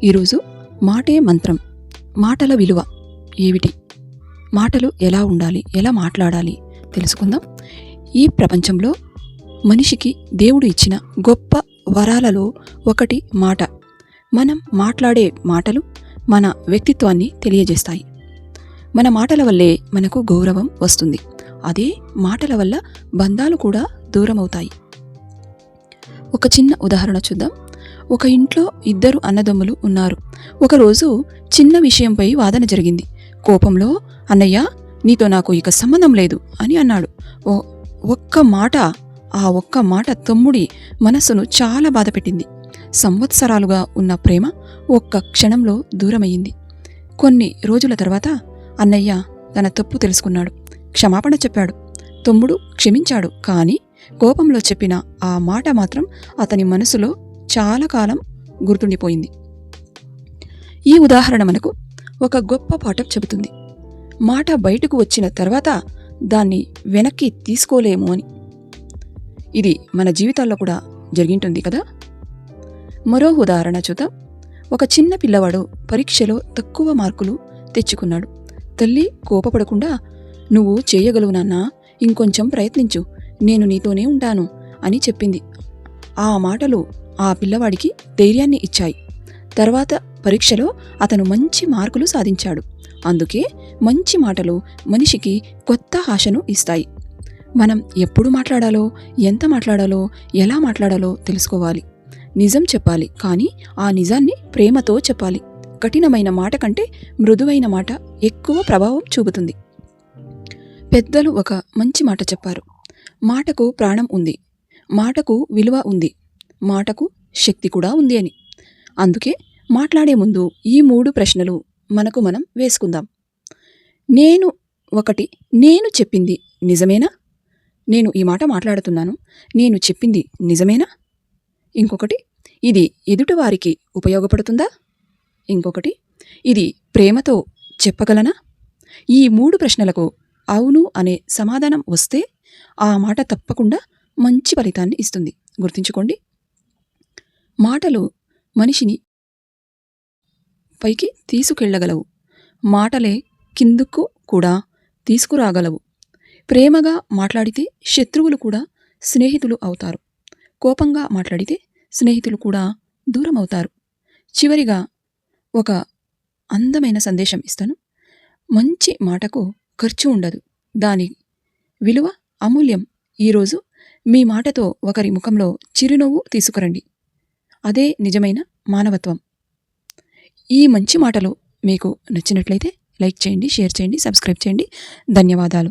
ఈరోజు మాటే మంత్రం, మాటల విలువ ఏమిటి, మాటలు ఎలా ఉండాలి, ఎలా మాట్లాడాలి తెలుసుకుందాం. ఈ ప్రపంచంలో మనిషికి దేవుడు ఇచ్చిన గొప్ప వరాలలో ఒకటి మాట. మనం మాట్లాడే మాటలు మన వ్యక్తిత్వాన్ని తెలియజేస్తాయి. మన మాటల వల్లే మనకు గౌరవం వస్తుంది. అదే మాటల వల్ల బంధాలు కూడా దూరమవుతాయి. ఒక చిన్న ఉదాహరణ చూద్దాం. ఒక ఇంట్లో ఇద్దరు అన్నదమ్ములు ఉన్నారు. ఒకరోజు చిన్న విషయంపై వాదన జరిగింది. కోపంలో, అన్నయ్య, నీతో నాకు ఇక సంబంధం లేదు అని అన్నాడు. ఆ ఒక్క మాట తమ్ముడి మనస్సును చాలా బాధపెట్టింది. సంవత్సరాలుగా ఉన్న ప్రేమ ఒక్క క్షణంలో దూరమయ్యింది. కొన్ని రోజుల తర్వాత అన్నయ్య తన తప్పు తెలుసుకున్నాడు. క్షమాపణ చెప్పాడు. తమ్ముడు క్షమించాడు. కానీ కోపంలో చెప్పిన ఆ మాట మాత్రం అతని మనసులో చాలా కాలం గుర్తుండిపోయింది. ఈ ఉదాహరణ మనకు ఒక గొప్ప పాఠం చెబుతుంది. మాట బయటకు వచ్చిన తర్వాత దాన్ని వెనక్కి తీసుకోలేము అని. ఇది మన జీవితాల్లో కూడా జరిగింటుంది కదా. మరో ఉదాహరణ చూద్దాం. ఒక చిన్న పిల్లవాడు పరీక్షలో తక్కువ మార్కులు తెచ్చుకున్నాడు. తల్లి కోపపడకుండా, నువ్వు చేయగలవు నాన్నా, ఇంకొంచెం ప్రయత్నించు, నేను నీతోనే ఉంటాను అని చెప్పింది. ఆ మాటలు ఆ పిల్లవాడికి ధైర్యాన్ని ఇచ్చాయి. తర్వాత పరీక్షలో అతను మంచి మార్కులు సాధించాడు. అందుకే మంచి మాటలు మనిషికి కొత్త ఆశను ఇస్తాయి. మనం ఎప్పుడు మాట్లాడాలో, ఎంత మాట్లాడాలో, ఎలా మాట్లాడాలో తెలుసుకోవాలి. నిజం చెప్పాలి, కానీ ఆ నిజాన్ని ప్రేమతో చెప్పాలి. కఠినమైన మాట కంటే మృదువైన మాట ఎక్కువ ప్రభావం చూపుతుంది. పెద్దలు ఒక మంచి మాట చెప్పారు. మాటకు ప్రాణం ఉంది, మాటకు విలువ ఉంది, మాటకు శక్తి కూడా ఉంది అని. అందుకే మాట్లాడే ముందు ఈ 3 ప్రశ్నలు మనకు మనం వేసుకుందాం. నేను చెప్పింది నిజమేనా? నేను ఈ మాట మాట్లాడుతున్నాను, నేను చెప్పింది నిజమేనా? ఇంకొకటి, ఇది ఎదుటివారికి ఉపయోగపడుతుందా? ఇంకొకటి, ఇది ప్రేమతో చెప్పగలనా? ఈ 3 ప్రశ్నలకు అవును అనే సమాధానం వస్తే ఆ మాట తప్పకుండా మంచి ఫలితాన్ని ఇస్తుంది. గుర్తుంచుకోండి, మాటలు మనిషిని పైకి తీసుకెళ్లగలవు, మాటలే కిందకు కూడా తీసుకురాగలవు. ప్రేమగా మాట్లాడితే శత్రువులు కూడా స్నేహితులు అవుతారు. కోపంగా మాట్లాడితే స్నేహితులు కూడా దూరం అవుతారు. చివరిగా ఒక అందమైన సందేశం ఇస్తాను. మంచి మాటకు ఖర్చు ఉండదు, దాని విలువ అమూల్యం. ఈరోజు మీ మాటతో ఒకరి ముఖంలో చిరునవ్వు తీసుకురండి. అదే నిజమైన మానవత్వం. ఈ మంచి మాటలు మీకు నచ్చినట్లయితే లైక్ చేయండి, షేర్ చేయండి, సబ్స్క్రైబ్ చేయండి. ధన్యవాదాలు.